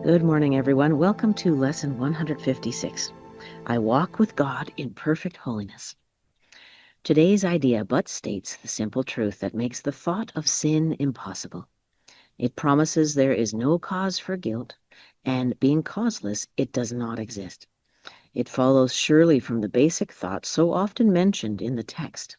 Good morning, everyone. Welcome to Lesson 156. I walk with God in perfect holiness. Today's idea but states the simple truth that makes the thought of sin impossible. It promises there is no cause for guilt, and being causeless, it does not exist. It follows surely from the basic thought so often mentioned in the text.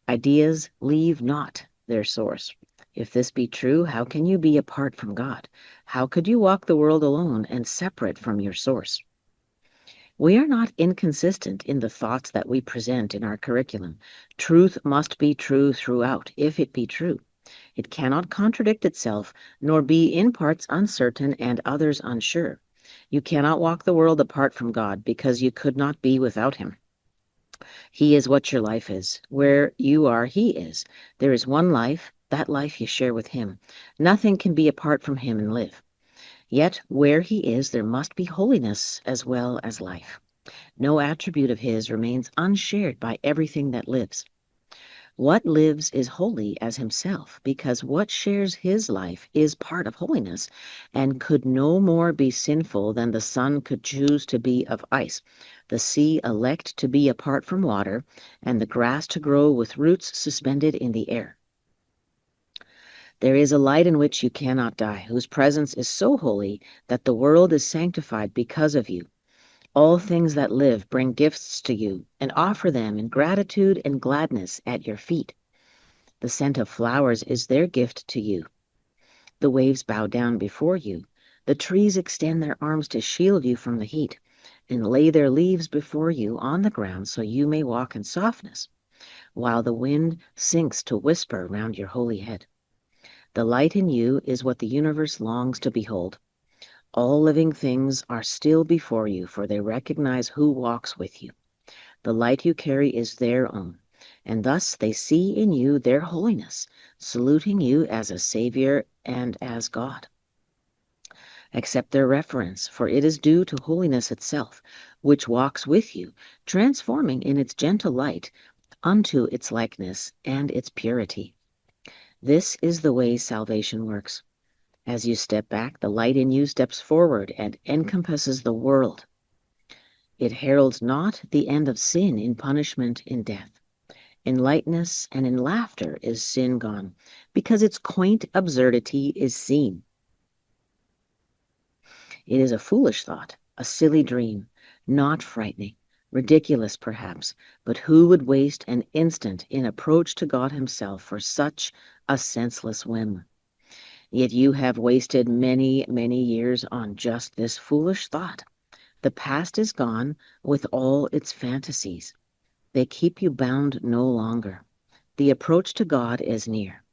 Ideas leave not their source. If this be true, how can you be apart from God? How could you walk the world alone and separate from your source? We are not inconsistent in the thoughts that we present in our curriculum. Truth must be true throughout, if it be true. It cannot contradict itself, nor be in parts uncertain and others unsure. You cannot walk the world apart from God, because you could not be without Him. He is what your life is. Where you are, He is. There is one life, that life you share with Him. Nothing can be apart from Him and live. Yet where He is, there must be holiness as well as life. No attribute of His remains unshared by everything that lives. What lives is holy as Himself, because what shares His life is part of holiness, and could no more be sinful than the sun could choose to be of ice, the sea elect to be apart from water, and the grass to grow with roots suspended in the air. There is a light in which you cannot die, whose presence is so holy that the world is sanctified because of you. All things that live bring gifts to you, and offer them in gratitude and gladness at your feet. The scent of flowers is their gift to you. The waves bow down before you. The trees extend their arms to shield you from the heat, and lay their leaves before you on the ground so you may walk in softness, while the wind sinks to whisper round your holy head. The light in you is what the universe longs to behold. All living things are still before you, for they recognize who walks with you. The light you carry is their own, and thus they see in you their holiness, saluting you as a Savior and as God. Accept their reference, for it is due to holiness itself, which walks with you, transforming in its gentle light unto its likeness and its purity. This is the way salvation works. As you step back, the light in you steps forward and encompasses the world. It heralds not the end of sin in punishment in death. In lightness and in laughter is sin gone, because its quaint absurdity is seen. It is a foolish thought, a silly dream, not frightening, ridiculous perhaps, but who would waste an instant in approach to God Himself for such a senseless whim? Yet you have wasted many, many years on just this foolish thought. The past is gone with all its fantasies. They keep you bound no longer. The approach to God is near,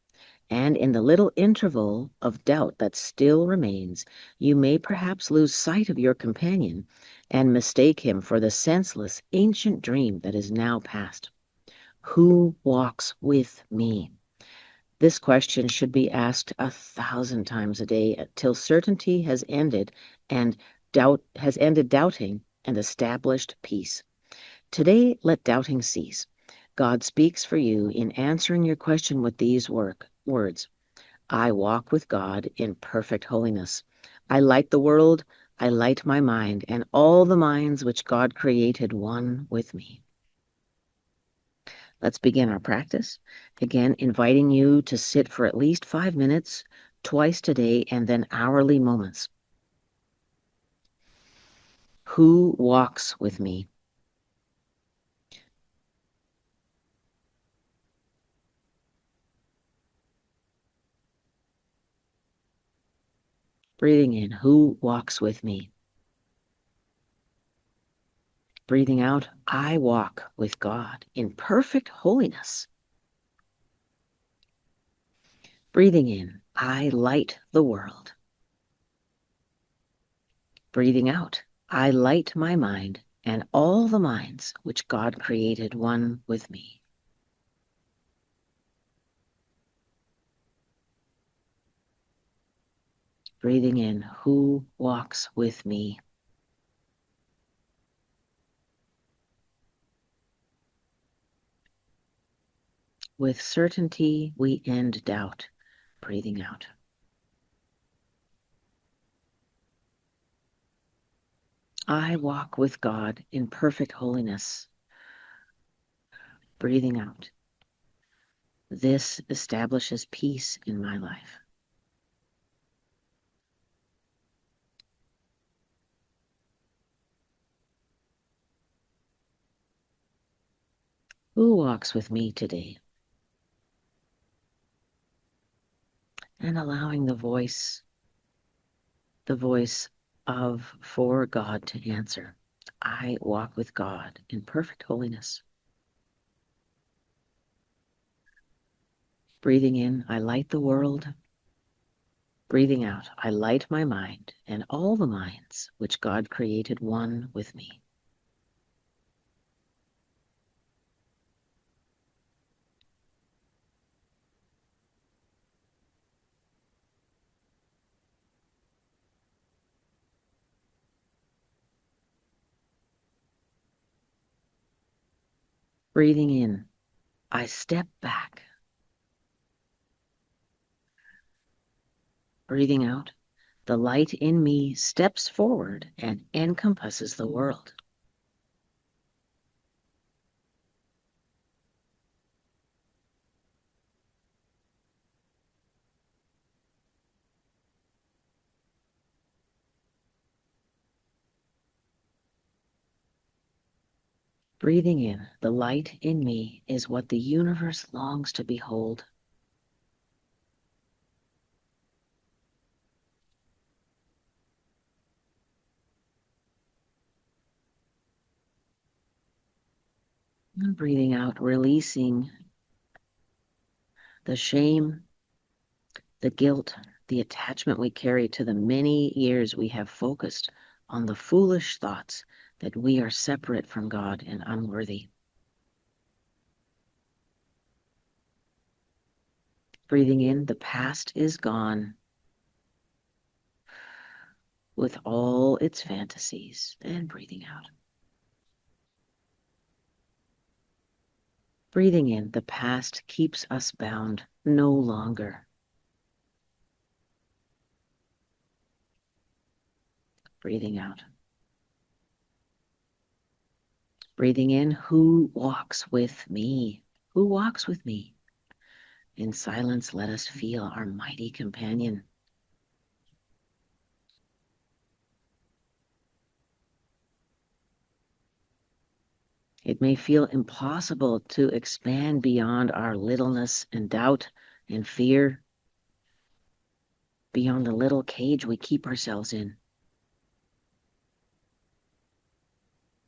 and in the little interval of doubt that still remains, you may perhaps lose sight of your companion and mistake him for the senseless ancient dream that is now past. Who walks with me? This question should be asked 1,000 times a day till certainty has ended and doubting and established peace. Today, let doubting cease. God speaks for you in answering your question with these words. I walk with God in perfect holiness. I light the world, I light my mind, and all the minds which God created one with me. Let's begin our practice. Again, inviting you to sit for at least 5 minutes, twice today, and then hourly moments. Who walks with me? Breathing in, who walks with me? Breathing out, I walk with God in perfect holiness. Breathing in, I light the world. Breathing out, I light my mind and all the minds which God created one with me. Breathing in, who walks with me? With certainty, we end doubt. Breathing out. I walk with God in perfect holiness. Breathing out. This establishes peace in my life. Who walks with me today? And allowing the voice of for God to answer. I walk with God in perfect holiness. Breathing in, I light the world. Breathing out, I light my mind and all the minds which God created one with me. Breathing in, I step back. Breathing out, the light in me steps forward and encompasses the world. Breathing in, the light in me is what the universe longs to behold. And breathing out, releasing the shame, the guilt, the attachment we carry to the many years we have focused on the foolish thoughts that we are separate from God and unworthy. Breathing in, the past is gone with all its fantasies, and breathing out. Breathing in, the past keeps us bound no longer. Breathing out. Breathing in, who walks with me? Who walks with me? In silence, let us feel our mighty companion. It may feel impossible to expand beyond our littleness and doubt and fear, beyond the little cage we keep ourselves in.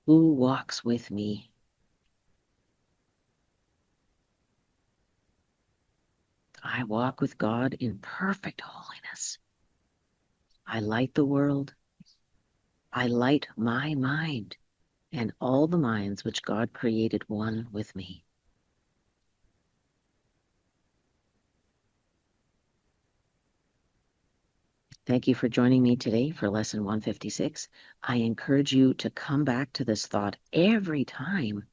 Who walks with me? I walk with God in perfect holiness. I light the world. I light my mind and all the minds which God created one with me. Thank you for joining me today for lesson 156. I encourage you to come back to this thought every time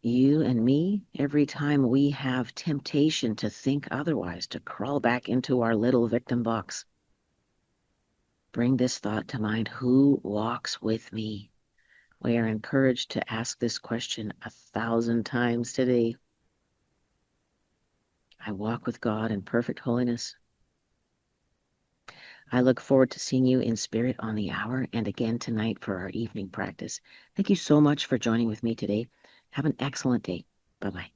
you and me, every time we have temptation to think otherwise, to crawl back into our little victim box. Bring this thought to mind: who walks with me? We are encouraged to ask this question 1,000 times today. I walk with God in perfect holiness. I look forward to seeing you in spirit on the hour and again tonight for our evening practice. Thank you so much for joining with me today. Have an excellent day. Bye-bye.